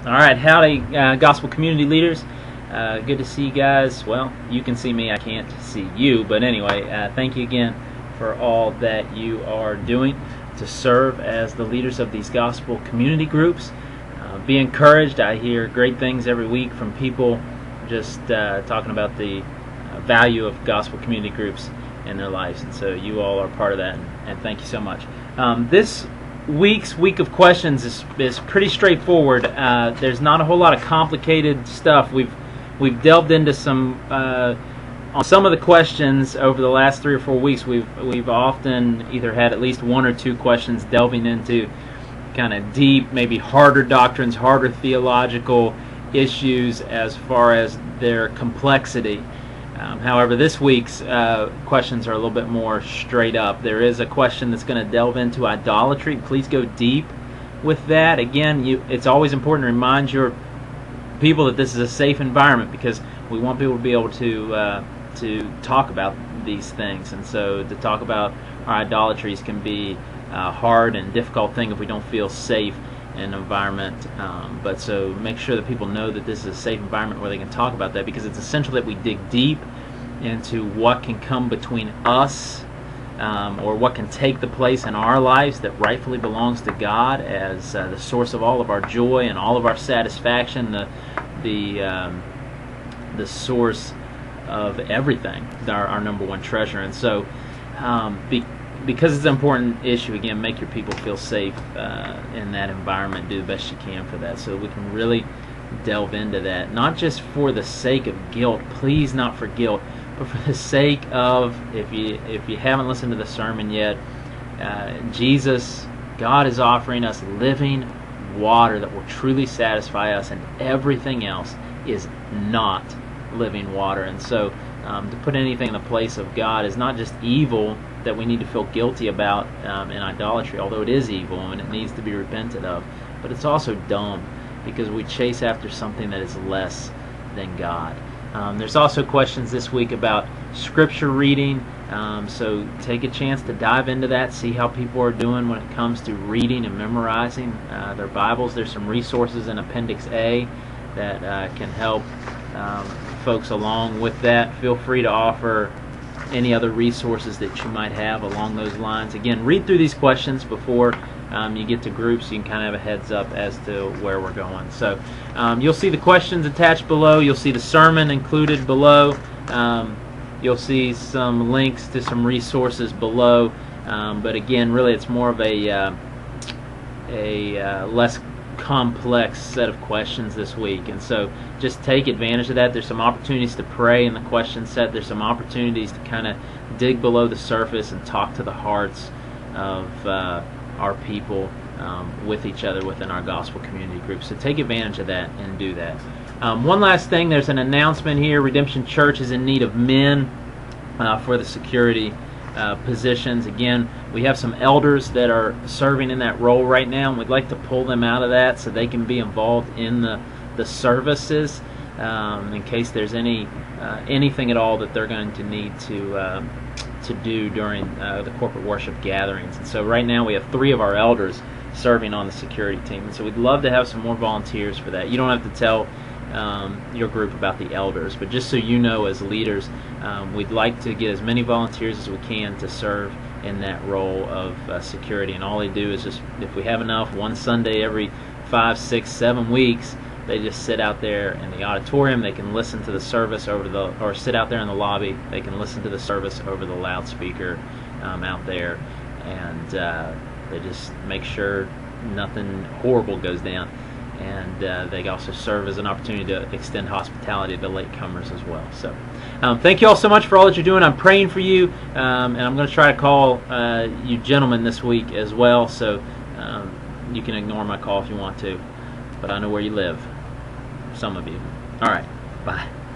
All right, howdy, gospel community leaders. Good to see you guys. Well, you can see me, I can't see you, but anyway, thank you again for all that you are doing to serve as the leaders of these gospel community groups. Be encouraged. I hear great things every week from people just talking about the value of gospel community groups in their lives, and so you all are part of that, and thank you so much. This week's week of questions is pretty straightforward. There's not a whole lot of complicated stuff. We've delved into some on some of the questions over the last 3 or 4 weeks. We've often either had at least 1 or 2 questions delving into kind of deep, maybe harder doctrines, harder theological issues as far as their complexity. However, this week's questions are a little bit more straight up. There is a question that's going to delve into idolatry. Please go deep with that. Again, it's always important to remind your people that this is a safe environment, because we want people to be able to talk about these things. And so to talk about our idolatries can be a hard and difficult thing if we don't feel safe in an environment. But so make sure that people know that this is a safe environment where they can talk about that, because it's essential that we dig deep into what can come between us or what can take the place in our lives that rightfully belongs to God as the source of all of our joy and all of our satisfaction, the source of everything, our number one treasure. And so because it's an important issue, again, make your people feel safe in that environment. Do the best you can for that, so we can really delve into that, not just for the sake of guilt, please not for guilt, but for the sake of, if you haven't listened to the sermon yet, God is offering us living water that will truly satisfy us, and everything else is not living water. And so to put anything in the place of God is not just evil that we need to feel guilty about in idolatry, although it is evil and it needs to be repented of, but it's also dumb because we chase after something that is less than God. There's also questions this week about scripture reading, so take a chance to dive into that, see how people are doing when it comes to reading and memorizing their Bibles. There's some resources in Appendix A that can help folks along with that. Feel free to offer any other resources that you might have along those lines. Again, read through these questions before you get to groups, so you can kind of have a heads up as to where we're going. So you'll see the questions attached below. You'll see the sermon included below. You'll see some links to some resources below. But again, really it's more of a less complex set of questions this week, and so just take advantage of that. There's some opportunities to pray in the question set. There's some opportunities to kind of dig below the surface and talk to the hearts of our people with each other within our gospel community group. So take advantage of that and do that. One last thing, there's an announcement here. Redemption Church is in need of men for the security positions. Again, we have some elders that are serving in that role right now, and we'd like to pull them out of that so they can be involved in the services in case there's anything at all that they're going to need to do during the corporate worship gatherings. And so right now we have 3 of our elders serving on the security team, and so we'd love to have some more volunteers for that. You don't have to tell your group about the elders, but just so you know, as leaders, we'd like to get as many volunteers as we can to serve in that role of security. And all they do is just, if we have enough, one Sunday every 5, 6, 7 weeks, they just sit out there in the auditorium. They can listen to the service or sit out there in the lobby. They can listen to the service over the loudspeaker out there, and they just make sure nothing horrible goes down. And they also serve as an opportunity to extend hospitality to latecomers as well. So thank you all so much for all that you're doing. I'm praying for you, and I'm going to try to call you gentlemen this week as well, so you can ignore my call if you want to, but I know where you live, some of you. All right, bye.